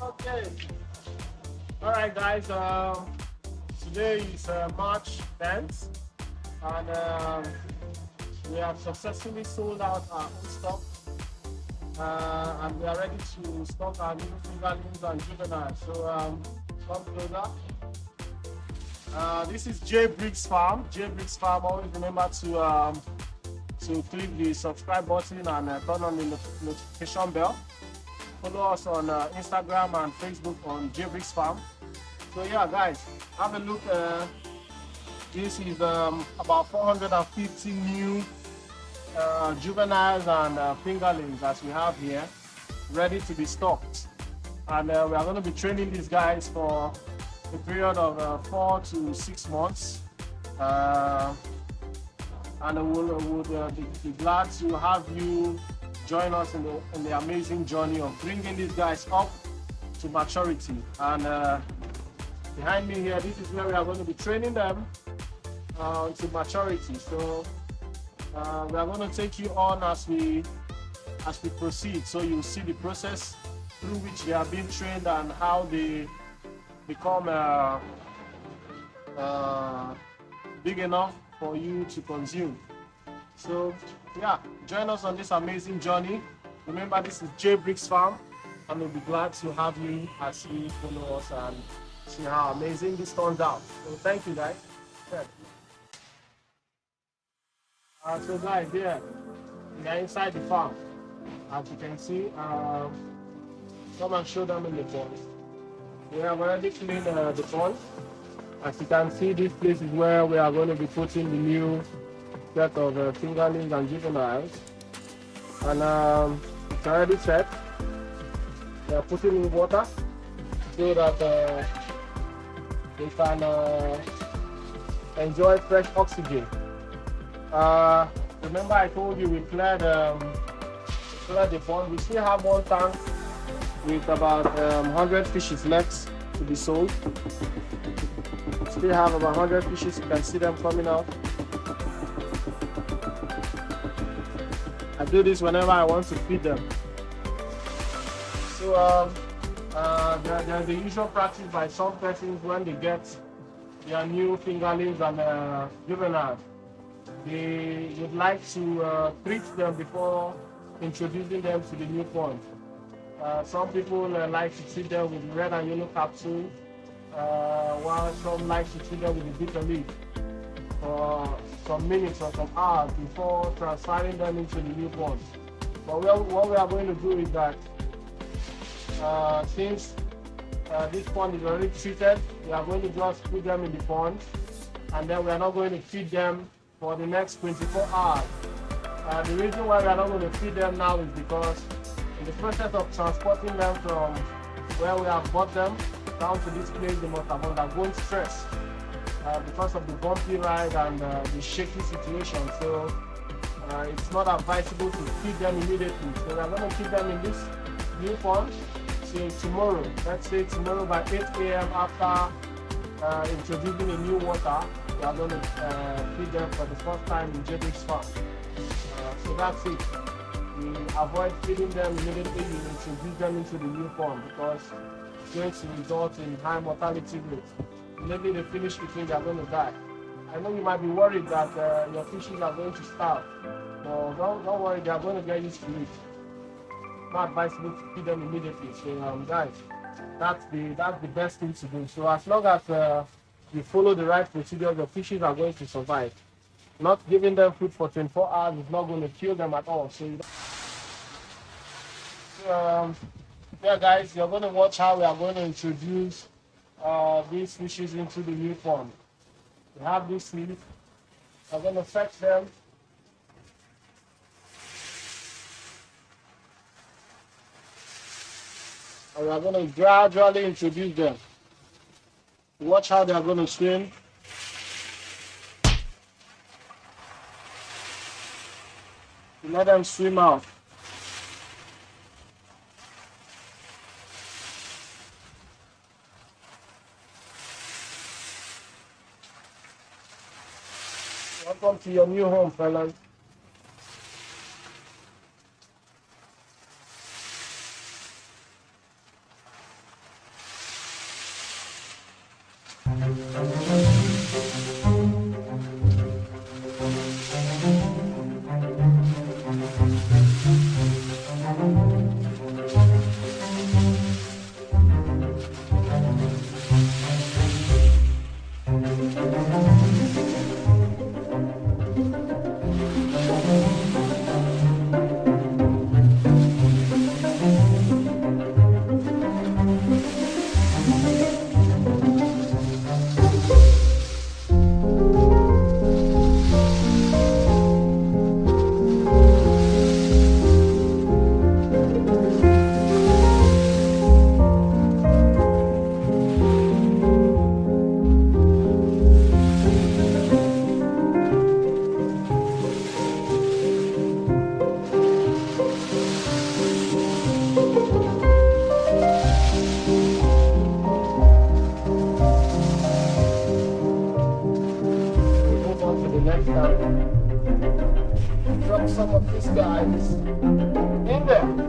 Okay. All right, guys. Today is March 10th, and we have successfully sold out our own stock, and we are ready to stock our new fingerlings and juveniles. So come closer. This is J Briggs Farm. J Briggs Farm. Always remember to click the subscribe button and turn on the notification bell. Follow us on Instagram and Facebook on J Briggs Farm. So yeah, guys, have a look. This is about 450 new juveniles and fingerlings that we have here, ready to be stocked. And we are going to be training these guys for a period of 4 to 6 months. And we would be glad to have you join us in the amazing journey of bringing these guys up to maturity. And behind me here, this is where we are going to be training them to maturity. So we are going to take you on as we proceed. So you see the process through which they are being trained and how they become big enough for you to consume. So yeah, join us on this amazing journey. Remember, this is J Briggs Farm, and we'll be glad to have you as you follow us and see how amazing this turns out. So thank you, guys. Yeah. So guys, here we are inside the farm. As you can see, come and show them in the pond. We have already cleaned the pond. As you can see, this place is where we are going to be putting the new set of fingerlings and juveniles. And it's already set. We are putting in water so that they can enjoy fresh oxygen. Remember I told you we cleared the pond. We still have one tank with about 100 fishes left to be sold. Still have about 100 fishes. You can see them coming out. I do this whenever I want to feed them. So there's the usual practice by some persons when they get their new fingerlings and juveniles. They would like to treat them before introducing them to the new pond. Some people like to treat them with red and yellow capsule, while some like to treat them with the bitter leaf for some minutes or some hours before transferring them into the new pond. But what we are going to do is that since this pond is already treated, we are going to just put them in the pond, and then we are not going to feed them for the next 24 hours. The reason why we are not going to feed them now is because in the process of transporting them from where we have bought them down to this place, they must have undergone stress because of the bumpy ride and the shaky situation. So it's not advisable to feed them immediately. So we are going to keep them in this new pond till tomorrow. Let's say tomorrow by 8 a.m. after introducing a new water, we are going to feed them for the first time in J Briggs Farm. So that's it. We avoid feeding them immediately you introduce them into the new pond because it's going to result in high mortality rates. Immediately they finish eating, they are going to die. I know you might be worried that your fishes are going to starve. No, don't worry, they are going to get used to it. Not advisable to feed them immediately. So guys, that's the best thing to do. So as long as you follow the right procedure, the fishes are going to survive. Not giving them food for 24 hours is not going to kill them at all. So yeah, guys, you're going to watch how we are going to introduce these fishes into the new pond. We have this leaf. We're going to fetch them. And we're going to gradually introduce them. Watch how they are going to swim. Let them swim out. Welcome to your new home, fellas. Drop some of these guys in there.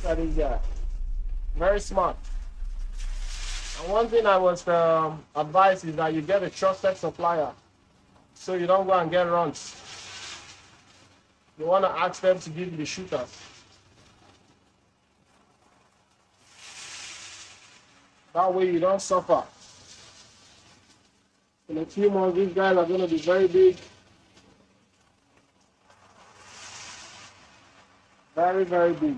That is very smart. And one thing I was advised is that you get a trusted supplier, so you don't go and get runs. You want to ask them to give you the shooters. That way you don't suffer. In a few months, these guys are going to be very big. Very, very big.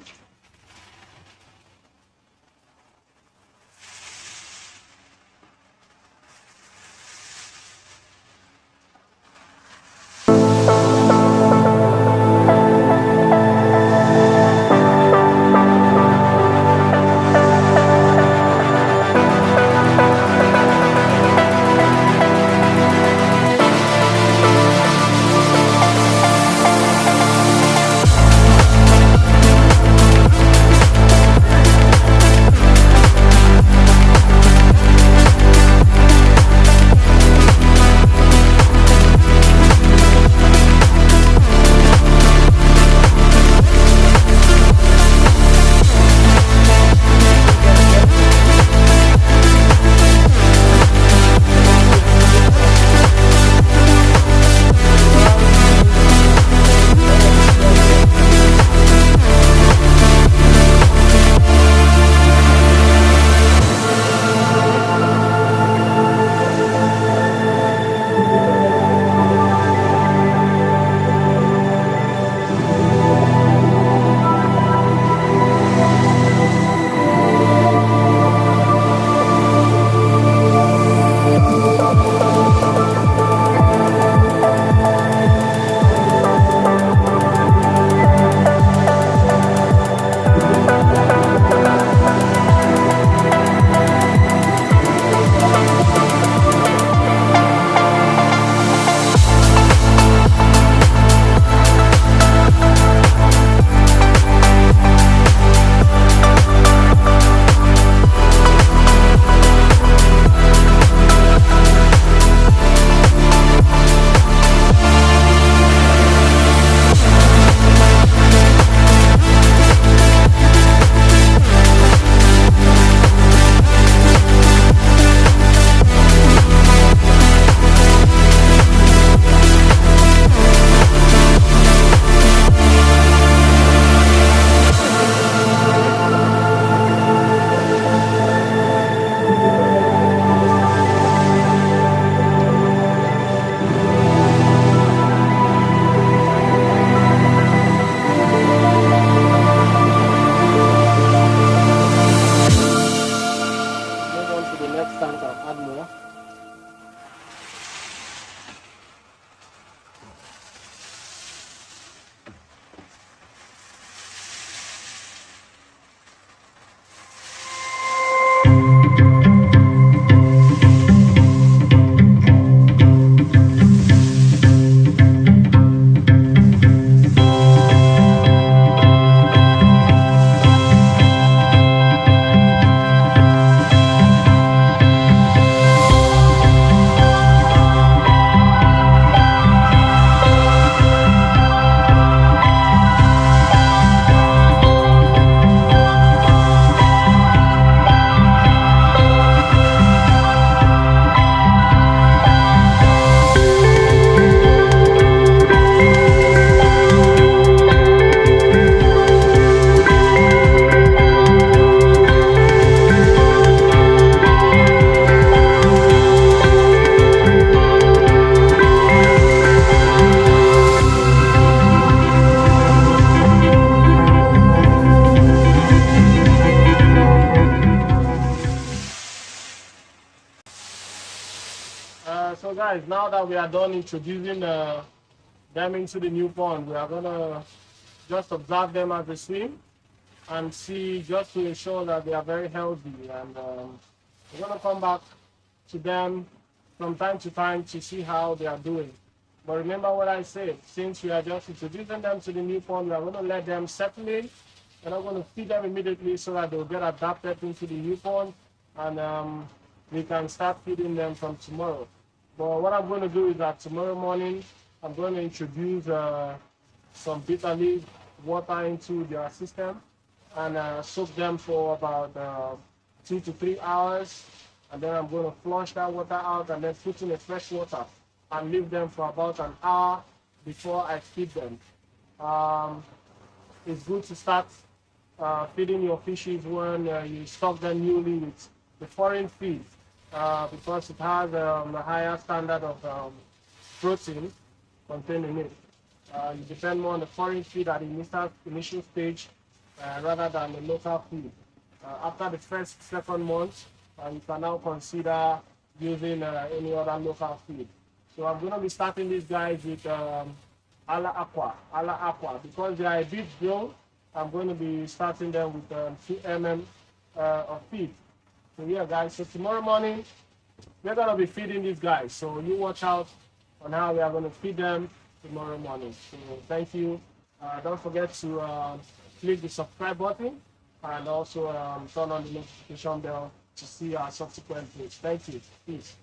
guys, now that we are done introducing them into the new pond, we are gonna just observe them as they swim and see, just to ensure that they are very healthy. And we're gonna come back to them from time to time to see how they are doing. But remember what I said, since we are just introducing them to the new pond, we are going to let them settle in. We're not going to feed them immediately so that they'll get adapted into the new pond, and we can start feeding them from tomorrow. But what I'm going to do is that tomorrow morning, I'm going to introduce some bitter leaf water into their system and soak them for about 2 to 3 hours. And then I'm going to flush that water out and then put in a fresh water and leave them for about an hour before I feed them. It's good to start feeding your fishes when you stock them newly with the foreign feed because it has a higher standard of protein contained in it. You depend more on the foreign feed at the initial stage rather than the local feed. After the first, second month, you can now consider using any other local feed. So I'm going to be starting these guys with Ala Aqua, because they are a bit grown. I'm going to be starting them with 2 mm of feed. So yeah, guys, so tomorrow morning, we're going to be feeding these guys. So you watch out on how we are going to feed them tomorrow morning. So thank you. Don't forget to click the subscribe button and also turn on the notification bell to see our subsequent videos. Thank you. Peace.